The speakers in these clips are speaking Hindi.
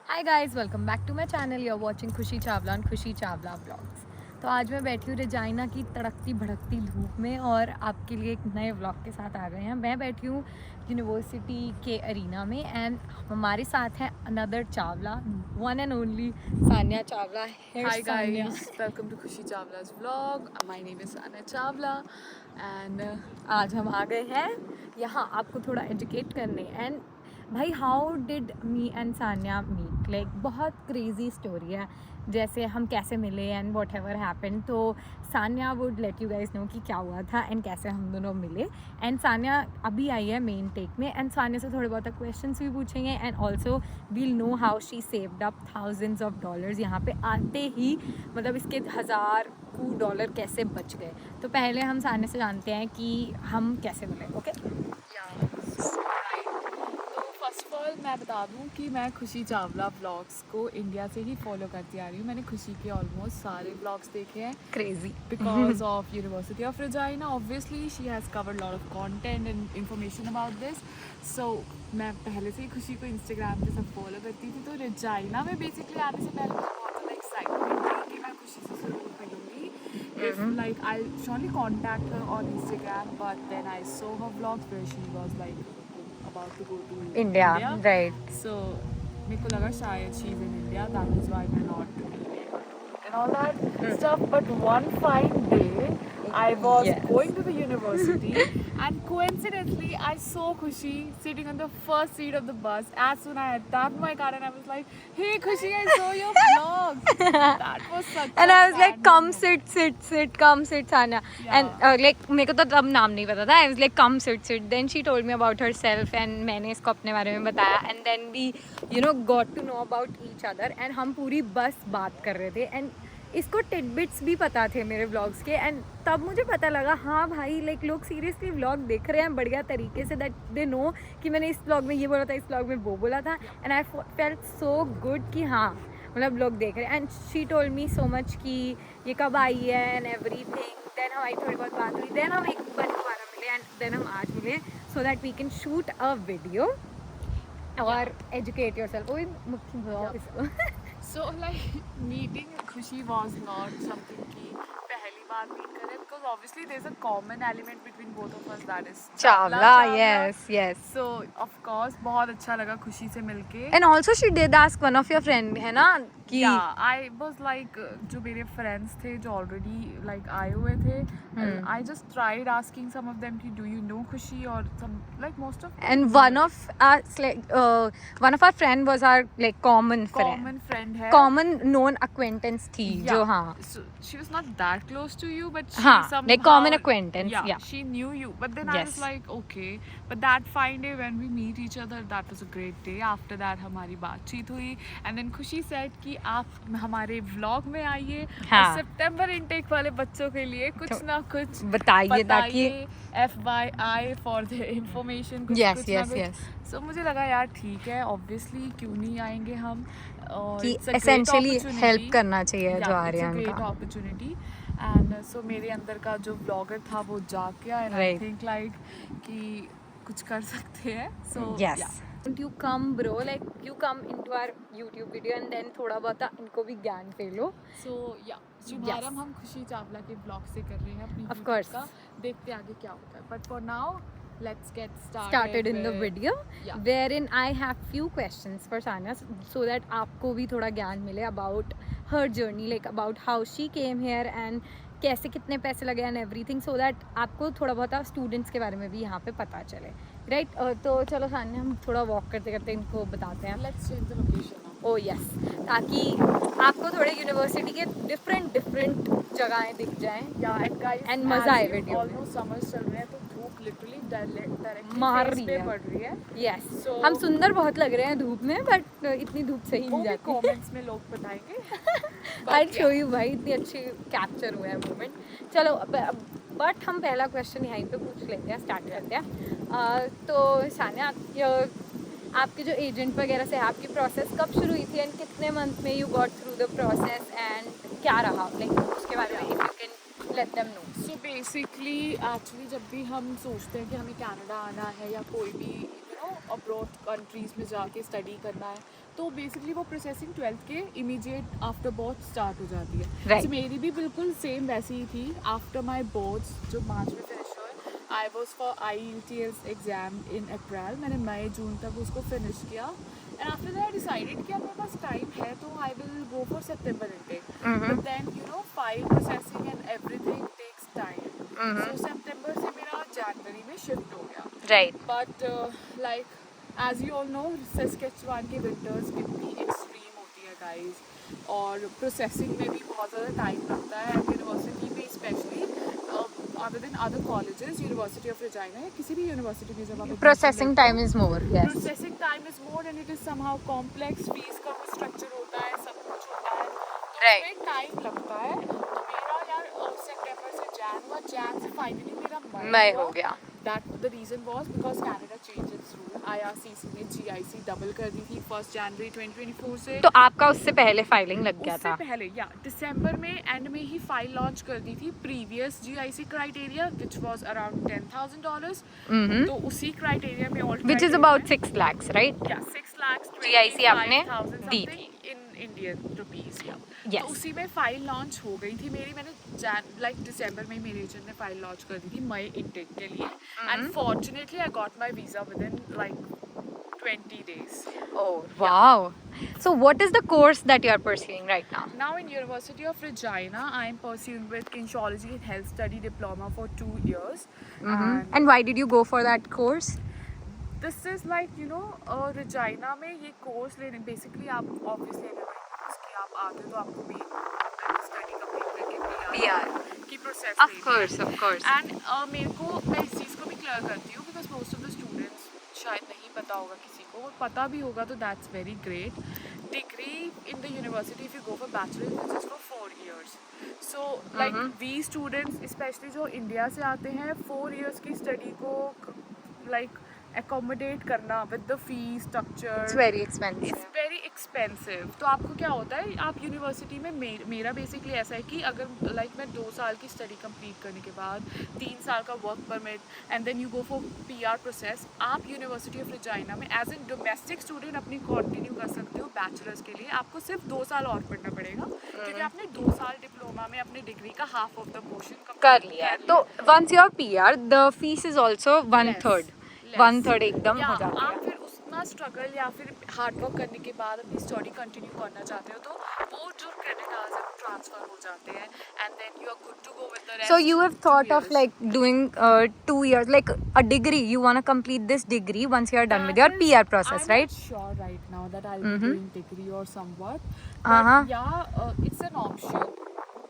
Hi guys, welcome back to my channel. You are watching Khushi Chawla और खुशी चावला व्लॉग्स। तो आज मैं बैठी हूँ रेजाइना की तड़कती भड़कती धूप में और आपके लिए एक नए व्लॉग के साथ आ गए हैं। मैं बैठी हूँ यूनिवर्सिटी के अरीना में एंड हमारे साथ हैं another Chawla, one and only Sanya Chawla. Hi guys, welcome to Khushi Chawla's vlog. My name is Anna Chawla and आज हम आ गए हैं यहाँ आपको थोड़ा एजुकेट करने। एंड भाई, how did me and Sanya meet, like बहुत क्रेजी स्टोरी है। जैसे हम कैसे मिले एंड वॉट एवर हैपन। तो Sanya would let you guys know कि क्या हुआ था एंड कैसे हम दोनों मिले। एंड सान्या अभी आई है मेन टेक में एंड सान्या से थोड़े बहुत क्वेश्चन भी पूछेंगे and also we'll know how she saved up thousands of dollars यहाँ पे आते ही, मतलब इसके $1000 कैसे बच गए। तो पहले हम सान्या से जानते हैं कि हम कैसे मिले। ओके तो फर्स्ट ऑफ ऑल मैं बता दूं कि मैं खुशी चावला व्लॉग्स को इंडिया से ही फॉलो करती आ रही हूँ। मैंने खुशी के ऑलमोस्ट सारे व्लॉग्स देखे हैं crazy because of University of Regina. Obviously she has covered a lot of content and information about this. So मैं पहले से ही खुशी को इंस्टाग्राम पे सब फॉलो करती थी। तो रेजाइना में बेसिकली आने से पहले मुझे बहुत ज़्यादा एक्साइटमेंट थी कि मैं खुशी से ज़रूर मिलूंगी। If like I'll surely contact her on Instagram, but then I saw her vlogs where she was like about to go to India, right. So मेरे को लगा शायद she's in India, that is why we're not and all that stuff. But one fine day, I was Yes. going to the university, and coincidentally, I saw Khushi sitting on the first seat of the bus. As soon as I tapped my card, and I was like, "Hey, Khushi, I saw your vlog." That was such. And a I was like sad come moment. Sit come sit Sanya. And Yeah. Like मेरे को तो तब नाम नहीं पता था। I was like come sit. Then she told me about herself and मैंने इसको अपने बारे में बताया and then we got to know about each other and हम पूरी बस बात कर रहे थे एंड इसको टिडबिट्स भी पता थे मेरे व्लॉग्स के। एंड तब मुझे पता लगा, हाँ भाई, लाइक लोग सीरियसली व्लॉग देख रहे हैं बढ़िया तरीके से, दैट दे नो कि मैंने इस व्लॉग में ये बोला था, इस व्लॉग में वो बोला था। And I felt so good कि हाँ, मतलब लोग देख रहे हैं। And she told me so much कि ये कब आई है एंड एवरीथिंग। देन हमारी थोड़ी बहुत बात हुई, देन हम एक बार दोबारा मिले एंड देन हम आज मिले so that we can shoot a video और एजुकेट योर सेल्फ। इसको So like meeting Khushi was not something कि पहली बार meet करें, because obviously there's a common element between both of us, that is Chawla, yes yes. So of course बहुत अच्छा लगा खुशी से मिलके। And also she did ask one of your friend, है ना, कि Yeah, I was like जो मेरे friends थे जो already like आए हुए थे, I just tried asking some of them कि do you know Khushi, or some like most of and one of us, like one of our friend was our like common friend है, common known acquaintance थी। Yeah. जो हाँ So she was not that close to you, but she हाँ, somehow, like common acquaintance, yeah. she knew you. But then I Yes. was like, okay. But that fine day when we meet each other, that was a great day. After that हमारी बातचीत हुई, and then खुशी said कि आप हमारे vlog में आइए, हाँ। और सितंबर intake वाले बच्चों के लिए कुछ ना कुछ बताइए ताकि FYI for the information, कुछ Yes, कुछ yes, ना कुछ। yes. So मुझे लगा यार ठीक है, obviously क्यों नहीं आएंगे हम, और कि it's a great essentially opportunity. help करना चाहिए जो Yeah, आ रही है it's a great उनका। opportunity. And so मेरे अंदर का जो ब्लॉगर था वो जाग गया, and I Right. think like कि कुछ कर सकते हैं। So Yes. yeah. Don't you come bro, like you come into our YouTube video and then थोड़ा बहुत इनको भी ज्ञान फैलो। So yeah, शुभारंभ हम खुशी चावला के ब्लॉग से कर रहे हैं अपनी Of YouTube course. का। देखते हैं आगे क्या होता है। But for now, let's get started in the with- video, Yeah. wherein I have few questions for Sanya so that आपको भी थोड़ा ज्ञान मिले about her journey, like about how she came here and कैसे कितने पैसे लगे and everything, so that आपको थोड़ा बहुत स्टूडेंट्स के बारे में भी यहाँ पे पता चले, राइट। तो चलो सान्या, हम थोड़ा वॉक करते करते इनको बताते हैं। Let's change the location now. O yes, ताकि आपको थोड़े यूनिवर्सिटी के डिफरेंट जगहें दिख जाएं। Yeah, and guys, And मजा आए as you वीडियो all में। know, summers चल रहे हैं, तो धूप literally directly मार face रही पे है। पड़ रही है। यस, So- हम सुंदर बहुत लग रहे हैं धूप में, बट इतनी धूप सही वो नहीं भी जाती। कमेंट्स में लोग बताएंगे। आई शो यू भाई, इतनी अच्छी कैप्चर हुआ है मोमेंट। चलो बट हम पहला क्वेश्चन यहीं पे पूछ लेते हैं, स्टार्ट करते हैं। तो सान्या, आपके जो एजेंट वगैरह से आपकी प्रोसेस कब शुरू हुई थी एंड कितने मंथ में you got through the process and क्या रहा, लाइक उसके बारे में if you can let them know. So basically, actually जब भी हम सोचते हैं कि हमें कनाडा आना है या कोई भी अब्रॉड कंट्रीज में जाके स्टडी करना है तो बेसिकली वो प्रोसेसिंग 12th के इमीडिएट आफ्टर बोर्ड स्टार्ट हो जाती है. Right. So, मेरी भी बिल्कुल सेम वैसी ही थी. आफ्टर माई बोर्ड्स जो मार्च में फिनिश हुए, I was for IELTS exam in April. मैंने मई जून तक उसको फिनिश किया. And after that I decided कि अब मेरे पास टाइम है तो I will go for September intake. But then file processing and everything takes time. So September से मेरा January में shift हो गया. Right. But like as you all know, Saskatchewan के winters कितनी extreme होती है guys. और processing में भी बहुत ज़्यादा टाइम लगता है. And university में especially other than other colleges, University of Regina या किसी भी university में जब आप Processing time is more. Yes. Processing time is more and it is somehow complex. Fees का भी structure होता है, सब कुछ होता है. Right. उसमें टाइम लगता है. तो मेरा यार सितंबर से जैन से फाइनली मेरा मई हो गया. That the reason was because Canada changed its rule. IRCC ने GIC डबल कर दी थी 1 जनवरी 2024 से. तो आपका उससे पहले फाइलिंग लग गया था. उससे पहले या दिसंबर में एंड में ही फाइल लॉन्च कर दी थी. Previous GIC criteria which was around $10,000. तो उसी क्राइटेरिया में all Which is about 6 lakhs, right? Yeah, 6 lakhs GIC आपने दी थी. in Indian rupees. Yeah. Yes. तो उसी में फाइल लॉन्च हो गई थी मेरी. मैंने दिसंबर में मेरे एजेंट ने फाइल लॉन्च कर दी थी मई इंटेक के लिए. And fortunately I got my visa with in like 20 days. Oh, wow. So what is the course that you are pursuing right now? Now in University of Regina, I am pursuing with Kinesiology and Health Study Diploma for 2 years. And why did you go for that course? This is like Regina में ये कोर्स लेने बेसिकली आप ऑब्वियसली अगर उसकी आप आते हो तो आपको मेन स्टडी कंप्लीट करके PR की प्रोसेस Of course. एंड मेरे को मैं इस चीज़ को भी क्लियर करती हूँ because most of the students शायद नहीं पता होगा किसी को, और पता भी होगा तो that's very great. Degree in the university if you go for bachelor this is for 4 years. So like we students specially जो इंडिया से आते हैं 4 years की स्टडी को लाइक accommodate करना with the fee structure. It's very expensive. It's very expensive. तो आपको क्या होता है आप यूनिवर्सिटी में मेरा बेसिकली ऐसा है कि अगर लाइक मैं 2 साल की स्टडी कंप्लीट करने के बाद 3 साल का work permit and then you go for PR process, आप यूनिवर्सिटी ऑफ रेजिना में एज ए डोमेस्टिक स्टूडेंट अपनी कंटिन्यू कर सकते हो बैचलर्स के लिए. आपको सिर्फ 2 साल और पढ़ना पड़ेगा क्योंकि आपने 2 साल डिप्लोमा में अपने डिग्री का हाफ ऑफ द पोर्शन कर लिया है. तो once you are PR, the fees is also 1/3. 1/3 एकदम हो जाता है. आप फिर उतना स्ट्रगल या फिर हार्ड वर्क करने के बाद अपनी स्टडी कंटिन्यू करना चाहते हो तो वो जो क्रेडिट आवर्स है वो ट्रांसफर हो जाते हैं and then you are good to go with the rest. So you have thought of like doing 2 years, like a degree. You want to complete this degree once you are done with your PR process, right? I'm not sure right now that I'll be doing degree or somewhat. Uh-huh. But yeah, it's an option.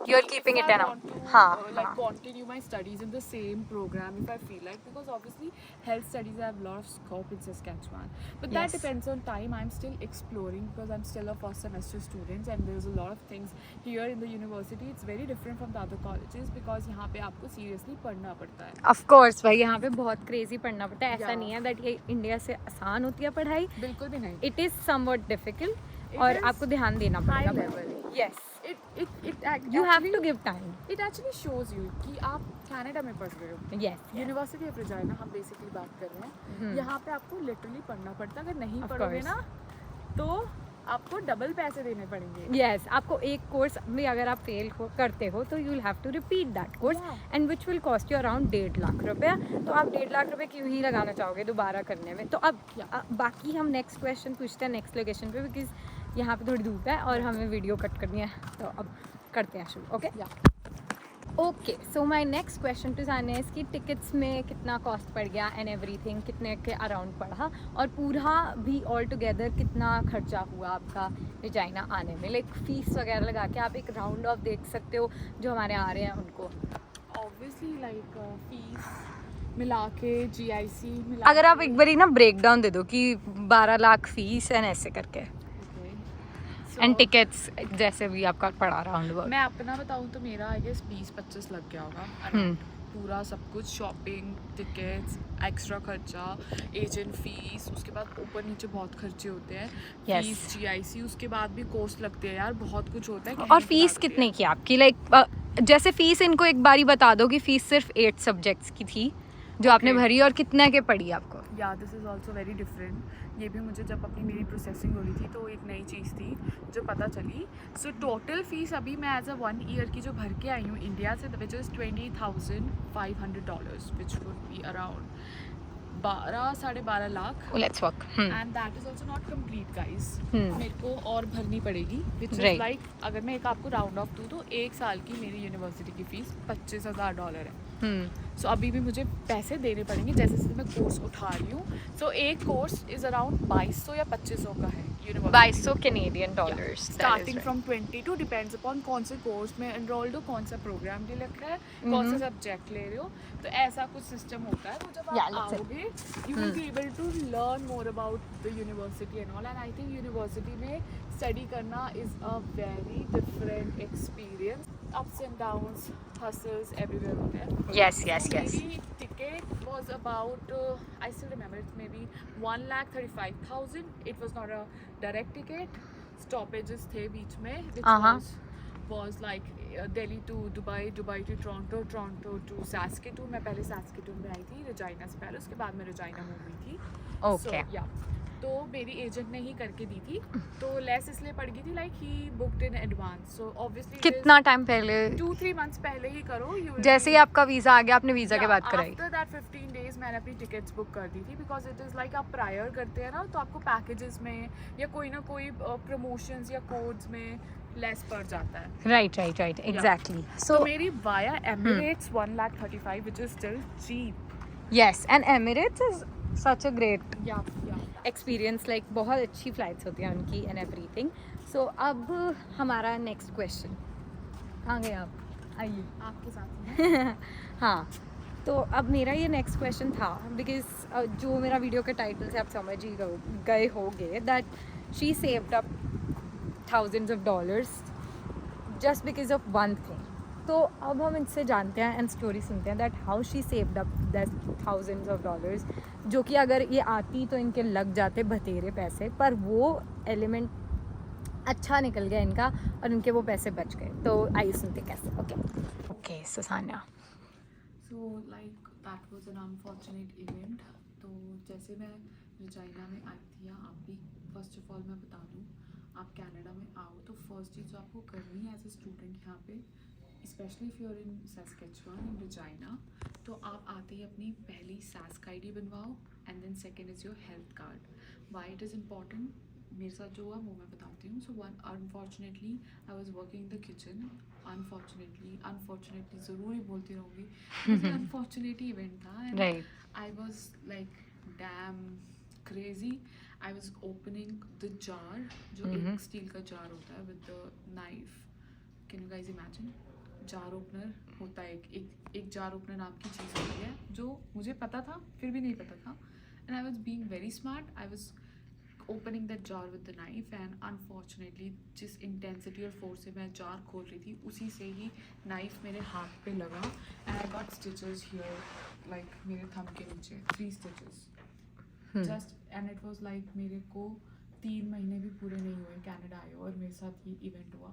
You're keeping If it I in a- want to, हाँ, like हाँ. continue my studies in the same program if I feel like, because obviously health studies have a lot of scope in Saskatchewan, but that Yes. depends on time. I'm still exploring because I'm still a first semester student and there's a lot of things here in the university. It's very different from the other colleges because यहाँ पे आपको seriously पढ़ना पड़ता है. Of course भाई, यहाँ पे बहुत crazy पढ़ना पड़ता है. ऐसा Yeah. नहीं है that ये इंडिया से आसान होती है पढ़ाई. बिल्कुल भी नहीं. It is somewhat difficult. It और is आपको ध्यान देना high पड़ेगा. level. Yes. You You have to give time. It actually shows you कि आप कनाडा में पढ़ रहे हो. Yes. यूनिवर्सिटी ऑफ रेजिना हम बेसिकली बात कर रहे हैं. यहाँ पे आपको लिटरली पढ़ना पड़ता है. अगर नहीं Of पढ़ोगे course. ना तो आपको डबल पैसे देने पड़ेंगे. Yes, आपको एक कोर्स में अगर आप फेल करते हो तो you will have to repeat that course and which will cost you around 1.5 lakh रुपया. तो आप 1.5 लाख रुपए क्यों ही लगाना चाहोगे दोबारा करने में. तो अब बाकी हम नेक्स्ट क्वेश्चन पूछते हैं नेक्स्ट लोकेशन पे, बिकॉज यहाँ पे थोड़ी धूप है और हमें वीडियो कट करनी है. तो अब करते हैं शुरू. Okay okay. So my next question to जाने इसकी टिकट्स में कितना कॉस्ट पड़ गया एंड एवरीथिंग, कितने के अराउंड पड़ा, और पूरा भी ऑल टुगेदर कितना खर्चा हुआ आपका रेजिना आने में. लाइक फीस वगैरह लगा के आप एक राउंड ऑफ देख सकते हो जो हमारे आ रहे हैं उनको. ऑब्वियसली लाइक फीस मिला के GIC मिला अगर आप एक बारी ना ब्रेक डाउन दे दो कि 12 लाख फीस एंड ऐसे करके एंड टिकट्स जैसे भी आपका पड़ा राउंड वर्क. मैं अपना बताऊँ तो मेरा आई गेस 20-25 लग गया होगा. पूरा सब कुछ शॉपिंग, टिकट्स, एक्स्ट्रा खर्चा, एजेंट फीस, उसके बाद ऊपर नीचे बहुत खर्चे होते हैं. Yes. फीस GIC, उसके बाद भी कोर्स लगते हैं यार, बहुत कुछ होता है. और फीस कितने की आपकी? लाइक जैसे फीस इनको एक बारी बता दो कि फीस सिर्फ 8 सब्जेक्ट्स की थी जो आपने Okay. भरी और कितने के पड़ी आपको? या this is also very different. ये भी मुझे जब अपनी मेरी प्रोसेसिंग हो रही थी तो एक नई चीज़ थी जो पता चली। सो टोटल फीस अभी मैं एज अ 1 ईयर की जो भर के आई हूँ इंडिया से, which is $20,500, which would be around 12-12.5 lakh. Let's work. And that is also not complete guys. Hmm. मेरे को और भरनी पड़ेगी, विच इज़ Right. लाइक अगर मैं एक आपको राउंड ऑफ दूँ तो 1 साल की मेरी यूनिवर्सिटी की फ़ीस $25,000 है। सो अभी भी मुझे पैसे देने पड़ेंगे जैसे जैसे मैं कोर्स उठा रही हूँ। सो एक कोर्स इज़ अराउंड 2200 या 2500 का है university. 2200 Canadian dollars. Starting from 22 depends upon कौन से कोर्स में एनरोल्ड हो, कौन सा प्रोग्राम ले रखा है, कौन सा सब्जेक्ट ले रहे हो। तो ऐसा कुछ सिस्टम होता है। तो जब Yeah, आप let's आओगे you will be able to learn more about the university and all. And I think university में स्टडी करना is a very different experience. Ups and downs, hustles everywhere होते हैं। Yes, yes, So yes. मेरी ticket was about I still remember it's maybe 1,35,000. It was not a direct ticket. Stoppages थे बीच में, which was like Delhi to Dubai, Dubai to Toronto, Toronto to Saskatoon. मैं पहले Saskatoon में आई थी Regina से पहले, उसके बाद मैं Regina मूव हुई थी। Okay. So, yeah. तो मेरी एजेंट ने ही करके दी थी, तो लेस इसलिए पड़ गई थी, like he booked in advance. So obviously कितना टाइम पहले? 2-3 मंथ्स पहले ही करो। जैसे ही आपका वीजा आ गया आपने वीजा के बाद कराई? आफ्टर दैट 15 डेज मैंने अपनी टिकट्स बुक कर दी थी, बिकॉज इट इज़ लाइक आप प्रायर करते हैं ना, तो आपको पैकेजेस में या कोई ना कोई प्रमोशंस या कोड्स में लेस पड़ जाता है। Right right right, exactly. तो मेरी via Emirates 1,35,000 which is still cheap. Yes, and Emirates is such a great या एक्सपीरियंस, लाइक बहुत अच्छी फ्लाइट्स होती हैं उनकी एंड एवरीथिंग। सो अब हमारा नेक्स्ट क्वेश्चन, कहाँ गए आप? आइए। आपके साथ में। हाँ, तो अब मेरा ये नेक्स्ट क्वेश्चन था, बिकॉज जो मेरा वीडियो के टाइटल से आप समझ ही गए होंगे that she saved up thousands of dollars just because of one thing. तो अब हम इनसे जानते हैं एंड स्टोरी सुनते हैं that how she saved up that thousands of dollars, जो कि अगर ये आती तो इनके लग जाते बतेरे पैसे, पर वो एलिमेंट अच्छा निकल गया इनका और इनके वो पैसे बच गए। तो आइए सुनते कैसे। Okay so Sanya. So like that was an unfortunate event. तो जैसे मैं रजाइना में आई थी, या आप भी, फर्स्ट ऑफ ऑल मैं बता दूँ, आप कनाडा में आओ तो फर्स्ट चीज़ जो आपको करनी है एज ए स्टूडेंट यहाँ पे, specially if you are in Saskatchewan in Regina, तो आप आते ही अपनी पहली सैस्क आईडी बनवाओ, and then second is your health card. Why it is important, मेरे साथ जो हुआ वो मैं बताती हूँ। So one, unfortunately I was working in the kitchen. Unfortunately ज़रूर ही बोलती रहूँगी, अनफॉर्चुनेट इवेंट था, and I was like damn crazy. I was opening the jar, जो एक स्टील का जार होता है with the knife. Can you guys imagine, jar opener होता है, एक जार ओपनर नाम की चीज़ होती है, जो मुझे पता था फिर भी नहीं पता था, and I was being very smart. I was opening that jar with the knife, and unfortunately जिस इंटेंसिटी और फोर्स से मैं जार खोल रही थी, उसी से ही नाइफ मेरे हाथ पे लगा, and I got stitches here, like मेरे थंब के नीचे 3 stitches just. And it was like मेरे को 3 महीने भी पूरे नहीं हुए कनाडा आए और मेरे साथ ये इवेंट हुआ।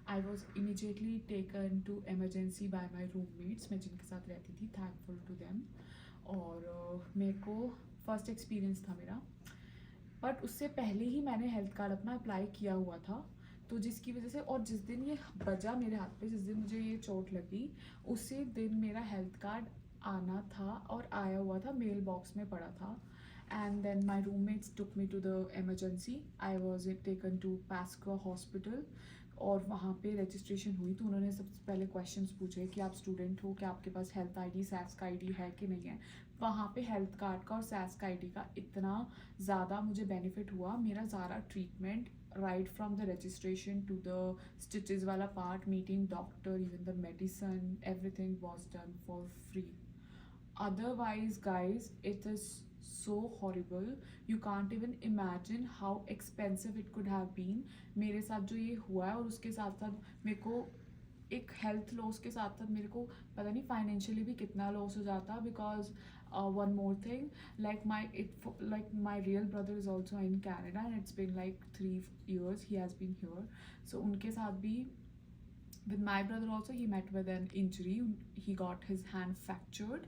I was immediately taken to emergency by my roommates, मैं जिनके साथ रहती थी, थैंकफुल टू देम। और मेरे को फर्स्ट एक्सपीरियंस था मेरा, बट उससे पहले ही मैंने हेल्थ कार्ड अपना अप्लाई किया हुआ था, तो जिसकी वजह से, और जिस दिन ये बजा मेरे हाथ पे, जिस दिन मुझे ये चोट लगी, उसी दिन मेरा हेल्थ कार्ड आना था और आया हुआ था, मेल बॉक्स में पड़ा था। And then my roommates took me to the emergency. I was taken to Pasco Hospital, और वहाँ पे रजिस्ट्रेशन हुई, तो उन्होंने सबसे पहले क्वेश्चंस पूछे कि आप स्टूडेंट हो, क्या आपके पास हेल्थ आईडी, सैस्क आईडी है कि नहीं है। वहाँ पे हेल्थ कार्ड का और सैस्क आईडी का इतना ज़्यादा मुझे बेनिफिट हुआ, मेरा सारा treatment right from the registration to the stitches वाला part, meeting doctor, even the medicine, everything was done for free. Otherwise, guys, it is so horrible. You can't even imagine how expensive it could have been. मेरे साथ जो ये हुआ है, और उसके साथ साथ मेरे को एक हेल्थ लॉस के साथ साथ मेरे को पता नहीं फाइनेंशियली भी कितना लॉस हो जाता, because one more thing, like my real brother is also in Canada, and it's been like 3 years he has been here. So उनके साथ भी, with my brother also, he met with an injury. He got his hand fractured,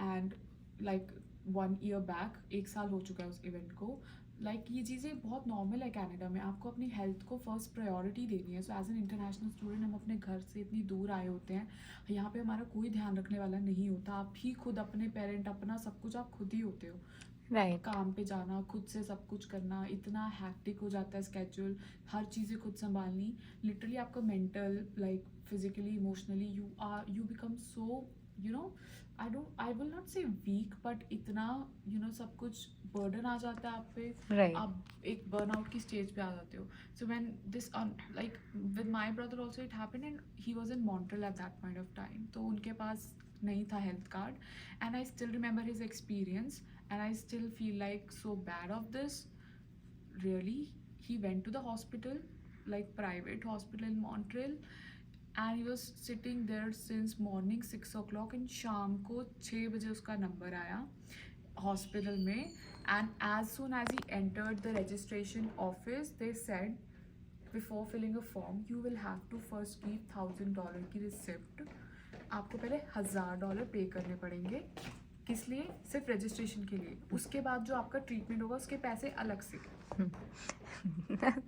and like 1 year back, 1 साल हो चुका है उस इवेंट को. लाइक ये चीज़ें बहुत नॉर्मल है कनाडा में. आपको अपनी हेल्थ को फर्स्ट प्रायोरिटी देनी है. So as an international student हम अपने घर से इतनी दूर आए होते हैं. यहाँ पे हमारा कोई ध्यान रखने वाला नहीं होता. आप ही खुद अपने पेरेंट, अपना सब कुछ आप खुद ही होते हो. राइट. काम पे जाना, खुद से सब कुछ करना, इतना हैक्टिक हो जाता है स्केड्यूल. हर चीज़ें खुद संभालनी. लिटरली आपका mental, like physically, emotionally you become so, you know, I will not से वीक, बट इतना सब कुछ बर्डन आ जाता है आप पे. Right. आप एक बर्नआउट की स्टेज पे आ जाते हो. So when this, like with my brother also it happened, and he was in Montreal at that point of time. तो उनके पास नहीं था health card, and I still remember his experience, and I still feel like so bad of this. Really, he went to the hospital, like private hospital in Montreal, and he was sitting there since morning 6 o'clock, and शाम को 6 बजे उसका नंबर आया हॉस्पिटल में. and as soon as he entered the registration office, they said before filling a form you will have to first give $1,000 की रिसिप्ट. आपको पहले $1,000 पे करने पड़ेंगे. किस लिए? सिर्फ रजिस्ट्रेशन के लिए. उसके बाद जो आपका ट्रीटमेंट होगा उसके पैसे अलग से.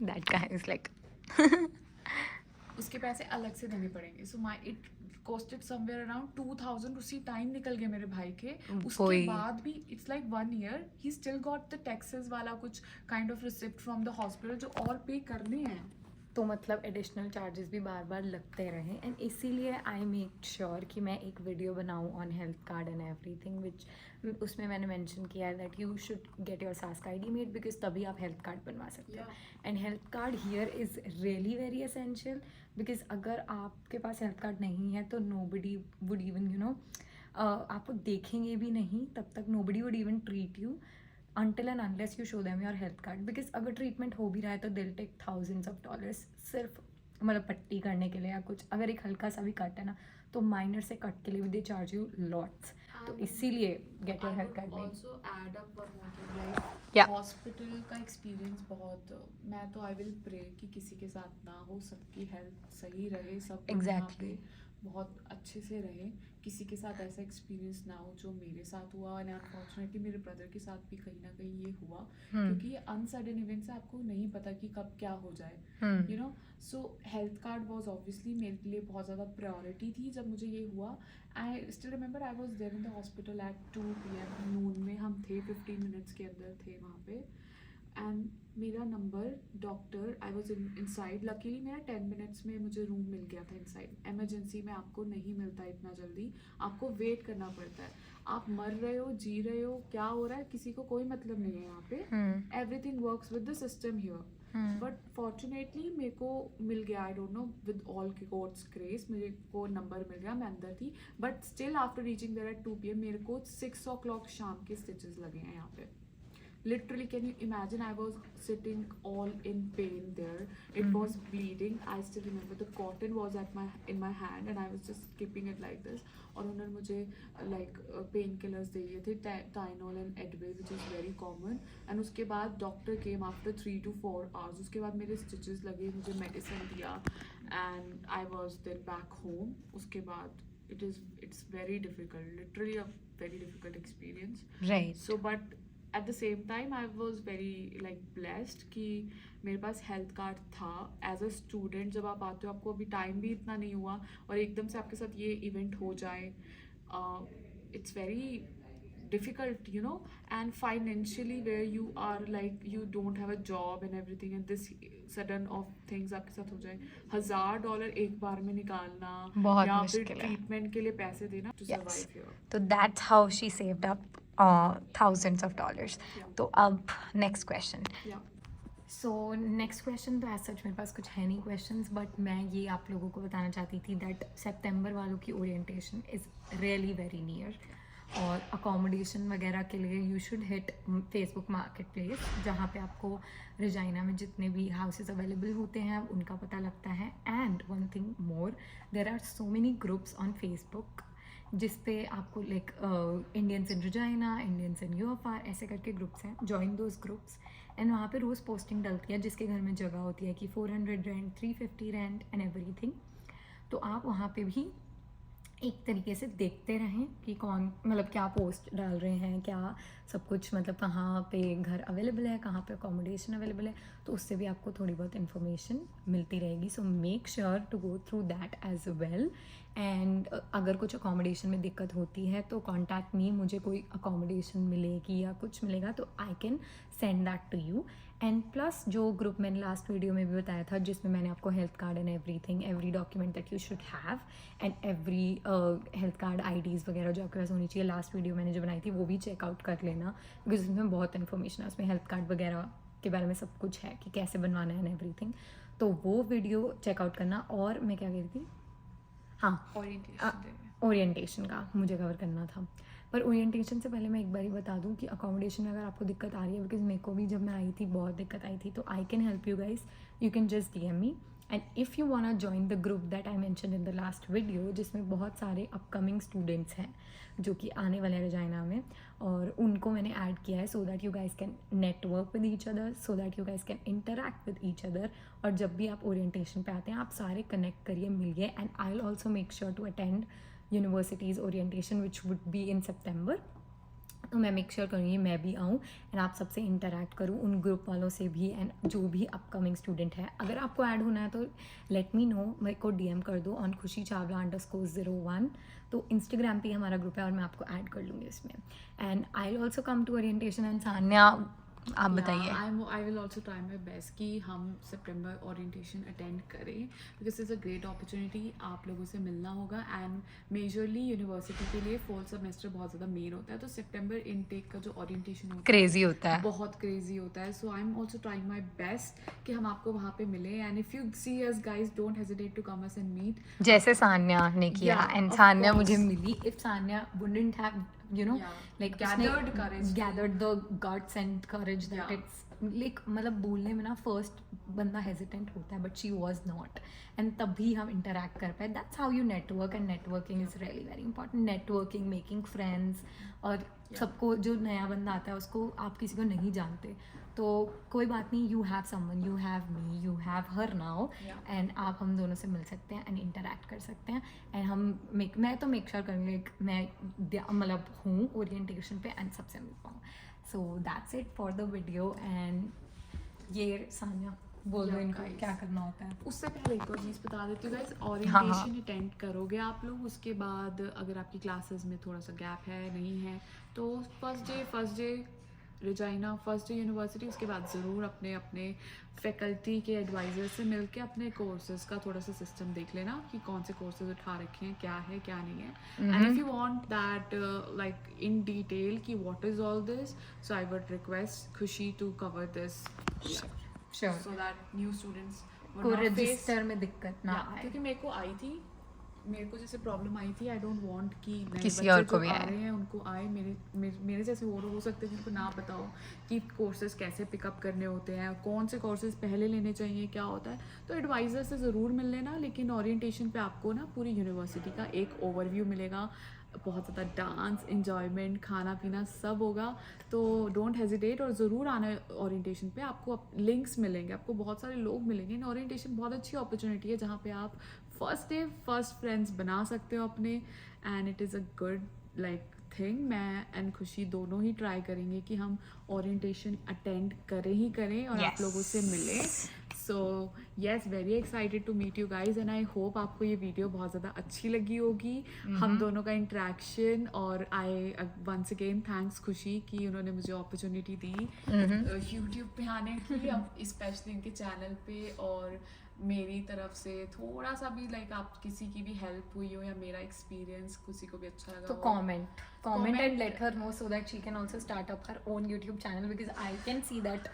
That guy is like उसके पैसे अलग से देने पड़ेंगे. So my it costed somewhere around 2,000. उसी टाइम निकल गए मेरे भाई के. उसके बाद भी it's like 1 year he still got the taxes वाला कुछ kind of receipt from the hospital जो और पे करने हैं. तो मतलब एडिशनल चार्जेस भी बार बार लगते रहे. एंड इसीलिए आई मेक श्योर कि मैं एक वीडियो बनाऊँ on health card and everything, which उसमें मैंने मेंशन किया है that you should get your Sask ID made, because तभी आप हेल्थ कार्ड बनवा सकते हो. And health card here is really very essential, because अगर आपके पास हेल्थ कार्ड नहीं है तो नोबडी वुड इवन आपको देखेंगे भी नहीं तब तक. Nobody would even treat you until and unless you show them your health card, because अगर ट्रीटमेंट हो भी रहा है तो they'll take thousands of dollars सिर्फ मतलब पट्टी करने के लिए या कुछ. अगर एक हल्का सा भी कट है ना तो माइनर से कट के लिए भी दे चार्ज यू लॉट्स. तो इसीलिए get your health card. Also add up one more thing, like Yeah. Hospital का एक्सपीरियंस बहुत. मैं तो आई विल प्रे कि किसी के साथ ना हो, सबकी हेल्थ सही रहे, सब यहाँ Exactly. पे बहुत अच्छे से रहे. किसी के साथ ऐसा एक्सपीरियंस ना हो जो मेरे साथ हुआ. एंड अनफॉर्चुनेटली मेरे ब्रदर के साथ भी कहीं ना कहीं ये हुआ, क्योंकि ये अनसडन इवेंट्स है. आपको नहीं पता कि कब क्या हो जाए, you know. So health card was obviously मेरे लिए बहुत ज़्यादा प्रायोरिटी थी जब मुझे ये हुआ. I still remember I was there in the hospital at 2 PM noon में. हम थे 15 मिनट्स के अंदर थे वहाँ पे. एंड मेरा number doctor, I was inside. Luckily मेरा 10 मिनट्स में मुझे रूम मिल गया था इनसाइड. एमरजेंसी में आपको नहीं मिलता इतना जल्दी, आपको वेट करना पड़ता है. आप मर रहे हो, जी रहे हो, क्या हो रहा है किसी को कोई मतलब नहीं है यहाँ पे. Everything works with the system here. But fortunately मेरे को मिल गया. I don't know, with all God's grace मेरे को नंबर मिल गया. मैं अंदर थी, but still after reaching there at 2 PM मेरे को 6 o'clock शाम के स्टिचेस लगे हैं यहाँ पे. Literally, can you imagine? I was sitting all in pain there. It was bleeding. I still remember the cotton was in my hand, and I was just keeping it like this. और उन्होंने मुझे like pain killers दिए थे, Tylenol and Advil, which is very common. And उसके बाद doctor came after 3 to 4 hours. उसके बाद मेरे stitches लगे, मुझे medicine दिया, and I was then back home. उसके बाद it's very difficult, literally a very difficult experience. Right. So but at the same time I was very like blessed कि मेरे पास हेल्थ कार्ड था. एज अ स्टूडेंट जब आप आते हो, आपको अभी टाइम भी इतना नहीं हुआ और एकदम से आपके साथ ये इवेंट हो जाए, it's very difficult, you know. And financially where you are like you don't have a job and everything, and this sudden of things आपके साथ हो जाए, $1,000 एक बार में निकालना बहुत या फिर मुश्किल है. ट्रीटमेंट के लिए पैसे देना to Yes. survive here. तो that's how she saved up thousands of dollars. Yeah. तो अब next question. Yeah. So next question तो एज सच मेरे पास कुछ है नहीं क्वेश्चंस, बट मैं ये आप लोगों को बताना चाहती थी दैट सितंबर वालों की orientation is really very near. और अकोमोडेशन वगैरह के लिए you should hit Facebook market place, जहाँ पे आपको रजाइना में जितने भी हाउसेस अवेलेबल होते हैं उनका पता लगता है. And one thing more, there are so many groups on Facebook जिस पे आपको like Indians in Regina, Indians in UFR ऐसे करके ग्रुप्स हैं. जॉइन दोज ग्रुप्स एंड वहाँ पे रोज़ पोस्टिंग डलती है जिसके घर में जगह होती है कि 400 रेंट, 350 रेंट एंड एवरीथिंग. तो आप वहाँ पे भी एक तरीके से देखते रहें कि कौन मतलब क्या पोस्ट डाल रहे हैं, क्या सब कुछ, मतलब कहाँ पे घर अवेलेबल है, कहाँ पे अकोमोडेशन अवेलेबल है, तो उससे भी आपको थोड़ी बहुत इन्फॉर्मेशन मिलती रहेगी. So make sure to go through that as well. And अगर कुछ अकोमोडेशन में दिक्कत होती है तो कॉन्टैक्ट मी, मुझे कोई अकोमोडेशन मिलेगी या कुछ मिलेगा तो I can send that to you. And plus जो ग्रुप मैंने लास्ट वीडियो में भी बताया था जिसमें मैंने आपको health card and everything, every document that you should have and every health card IDs वगैरह जो आपके पास होनी चाहिए, लास्ट वीडियो मैंने जो बनाई थी वो भी चेकआउट कर लेना, बिकॉज उसमें बहुत इन्फॉर्मेशन है. उसमें हेल्थ कार्ड वगैरह के बारे में सब कुछ है कि कैसे बनवाना है एंड एवरीथिंग. तो वो वीडियो चेकआउट करना. और मैं क्या कह रही थी, हाँ, ओरिएंटेशन का मुझे कवर करना था. पर ओरिएंटेशन से पहले मैं एक बार ही बता दूं कि अकोमोडेशन में अगर आपको दिक्कत आ रही है, बिकॉज मेरे को भी जब मैं आई थी बहुत दिक्कत आई थी, तो I can help you guys. You can just DM me. And if you want join the group that I mention in the last video, जिसमें बहुत सारे अपकमिंग स्टूडेंट्स हैं जो कि आने वाले हैं रजाइना में, और उनको मैंने ऐड किया है so that you guys can network with each other, so that you guys can interact with each other. और जब भी आप ओरिएंटेशन पे आते हैं आप सारे कनेक्ट करिए, मिलिए. And I will also make sure to attend universities orientation which would be in सितंबर. तो मैं मेक श्योर करूँगी मैं भी आऊँ एंड आप सबसे इंटरैक्ट करूँ, उन ग्रुप वालों से भी एंड जो भी अपकमिंग स्टूडेंट है. अगर आपको ऐड होना है तो लेट मी नो, मेरे को DM कर दो ऑन खुशी चावला _01. तो इंस्टाग्राम पे हमारा ग्रुप है और मैं आपको ऐड कर लूँगी इसमें. And I will also come to orientation. And Sanya आप बताइए. I will also try my best कि हम सितंबर ओरिएंटेशन अटेंड करें, because it's a great opportunity. आप लोगों से मिलना होगा एंड मेजरली यूनिवर्सिटी के लिए फोर्थ सेमेस्टर बहुत ज़्यादा मेन होता है, तो सितंबर इनटेक का जो ओरिएंटेशन होता क्रेजी होता है, बहुत क्रेजी होता है. So I am also trying my best कि हम आपको वहाँ पे मिले. And if you see us guys, don't hesitate to come us and meet, जैसे सान्या ने किया. Yeah, and of Sanya course. मुझे मिली. If Sanya wouldn't have Yeah. like Gathered courage to- gathered the guts and courage that Yeah. it's like मतलब बोलने में ना फर्स्ट बंदा हेजिटेंट होता है, but she was not. And तभी हम इंटरेक्ट कर पाए. That's how you network. And networking is really very important. Networking, making friends. और सबको जो नया बंदा आता है उसको आप किसी को नहीं जानते तो कोई बात नहीं, you have someone, you have me, you have her now. And आप हम दोनों से मिल सकते हैं एंड इंटरेक्ट कर सकते हैं. एंड हम मैं तो मेक श्योर करूँगी मैं मतलब हूँ ओरिएंटेशन पे एंड सबसे मिल पाऊँ. So that's it for the video. And ये सान्या बोल दो इनको क्या करना होता है. उससे पहले एक और चीज़ बता देती हूँ गाइस. ओरिएंटेशन अटेंड करोगे आप लोग, उसके बाद अगर आपकी क्लासेस में थोड़ा सा गैप है, नहीं है, तो first day Regina, first day university, उसके बाद ज़रूर अपने अपने फैकल्टी के एडवाइज़र से मिलके अपने कोर्सेज़ का थोड़ा सा सिस्टम देख लेना कि कौन से कोर्सेज उठा रखे हैं, क्या है क्या नहीं है. And if you want that like in detail कि what is all this, so I would request Khushi to cover this sure, so that new students को रजिस्टर में दिक्कत ना आए. क्योंकि मेरे को जैसे प्रॉब्लम आई थी, आई डोंट वांट कि नए किसी बच्चे और को जो भी आ आए. रहे हैं उनको आए. मेरे जैसे हो सकते हैं जिनको ना पता हो कि कोर्सेज कैसे पिकअप करने होते हैं, कौन से कोर्सेज पहले लेने चाहिए, क्या होता है. तो एडवाइज़र से ज़रूर मिल लेना. लेकिन ओरिएंटेशन पे आपको ना पूरी यूनिवर्सिटी का एक ओवरव्यू मिलेगा. बहुत ज़्यादा डांस, इन्जॉयमेंट, खाना पीना सब होगा. तो डोंट हेजिटेट और ज़रूर आना ओरिएंटेशन पे. आपको लिंक्स मिलेंगे, आपको बहुत सारे लोग मिलेंगे. ओरिएंटेशन बहुत अच्छी अपॉर्चुनिटी है जहाँ पे आप फर्स्ट डे फर्स्ट फ्रेंड्स बना सकते हो अपने. And it is a good like thing. मैं एंड खुशी दोनों ही ट्राई करेंगे कि हम ओरिएंटेशन अटेंड करें और आप लोगों से मिलें. So yes, very excited to meet you guys. And I hope आपको ये वीडियो बहुत ज़्यादा अच्छी लगी होगी, हम दोनों का इंटरेक्शन. और आई वंस अगेन थैंक्स खुशी कि उन्होंने मुझे अपॉर्चुनिटी दी यूट्यूब पे आने की, स्पेशली इनके चैनल पे. और मेरी तरफ से थोड़ा सा भी लाइक आप किसी की भी हेल्प हुई हो या मेरा एक्सपीरियंस किसी को भी अच्छा लगा तो comment and let her know so that she can also start up her own YouTube channel, because I can see that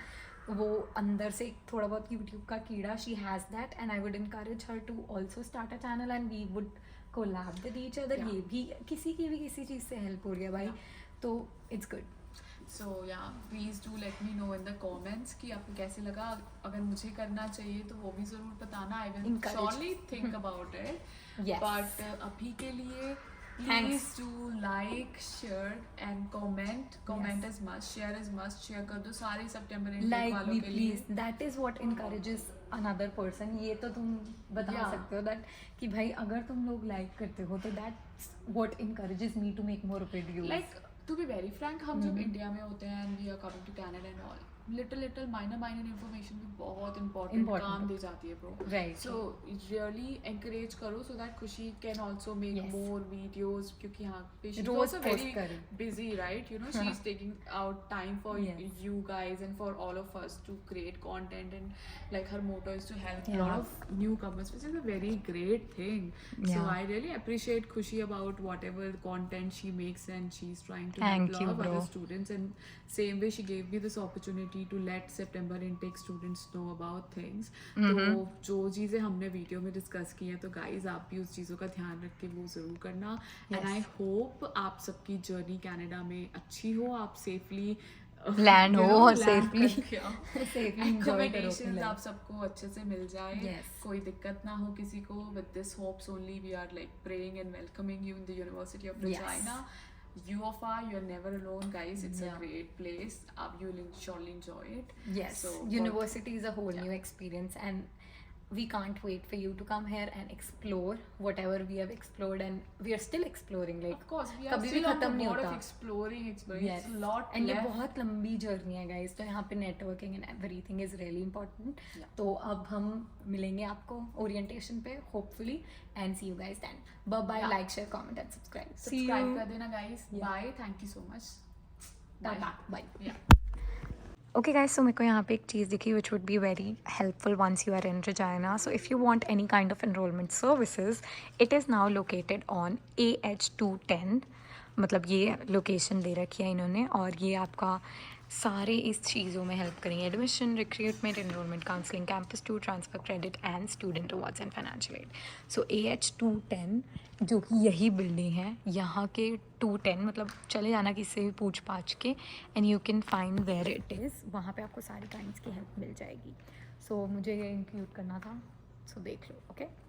वो अंदर से थोड़ा बहुत YouTube का कीड़ा, she has that, and I would encourage her to also start a channel and we would collab with each other. ये भी किसी की भी किसी चीज़ से हेल्प हो रही है भाई, तो it's good. सो या please do let me know in the comments कि आपको कैसे लगा. अगर मुझे करना चाहिए तो वो भी ज़रूर बताना. I will surely think about it. But अभी के लिए please do like, share and comment is must, share is must. Share कर दो सारे सितंबर इनटेक वालों के लिए. That is what encourages another person, ये तो तुम बता Yeah. सकते हो that कि भाई अगर तुम लोग लाइक करते हो तो that's what encourages me to make more videos. Like to be very frank, हम जब इंडिया में होते हैं and we are coming to Canada and all, little minor information भी बहुत important काम दे जाती है bro. Right. So really encourage करो so that खुशी can also make Yes. more videos, क्योंकि यहाँ पे she's रोज also very post करे. busy, right? You know, she's taking out time for Yes. you guys and for all of us to create content, and like her motto is to help a Yeah. lot of newcomers, which is a very great thing. So Yeah. I really appreciate Khushi about whatever content she makes, and she's trying to Thank help a lot you, of other bro. students. And same way she gave me this opportunity to let September intake students know about things. तो जो चीज़ें हमने वीडियो में डिस्कस की हैं, तो गाइज आप भी उस चीज़ों का ध्यान रख के वो ज़रूर करना. एंड आई होप आप सबकी जर्नी कनाडा में अच्छी हो, आप सेफली Land हो और safely safely accommodations आप सबको अच्छे से मिल जाए. Yes. कोई दिक्कत ना हो किसी को. With this hopes only we are like praying and welcoming you in the University of Yes. Regina. UofA, you're never alone, guys. It's Yeah. a great place. You'll surely enjoy it. Yes, So, university is a whole new experience, and we can't wait for you to come here and explore whatever we have explored, and we are still exploring. Like, of course, we are कभी भी still on the खत्म नहीं board of होता. exploring. Yes. It's a lot and ये left. बहुत लंबी जर्नी है guys, तो यहाँ पे networking and everything is really important. Yeah. तो अब हम मिलेंगे आपको orientation पे hopefully, and see you guys then. Bye bye. Yeah. Like, share, comment and subscribe. See Subscribe you. कर देना, guys. Yeah. Bye. Thank you so much. Bye bye. Yeah. Okay guys, so मेरे को यहाँ पे एक चीज़ दिखी which would be very helpful once you are in Regina. So if you want any kind of enrollment services, it is now located on AH210. मतलब ये लोकेशन दे रखी है इन्होंने, और ये आपका सारे इस चीज़ों में हेल्प करेंगे. Admission, recruitment, enrolment, counselling, campus tour, transfer credit and student awards and financial aid. So AH210 जो कि यही बिल्डिंग है, यहाँ के 210 मतलब चले जाना किसी भी पूछ पाछ के, and you can find where it is. वहाँ पे आपको सारी काइंड्स की हेल्प मिल जाएगी. सो मुझे ये इंक्लूड करना था, सो देख लो. ओके.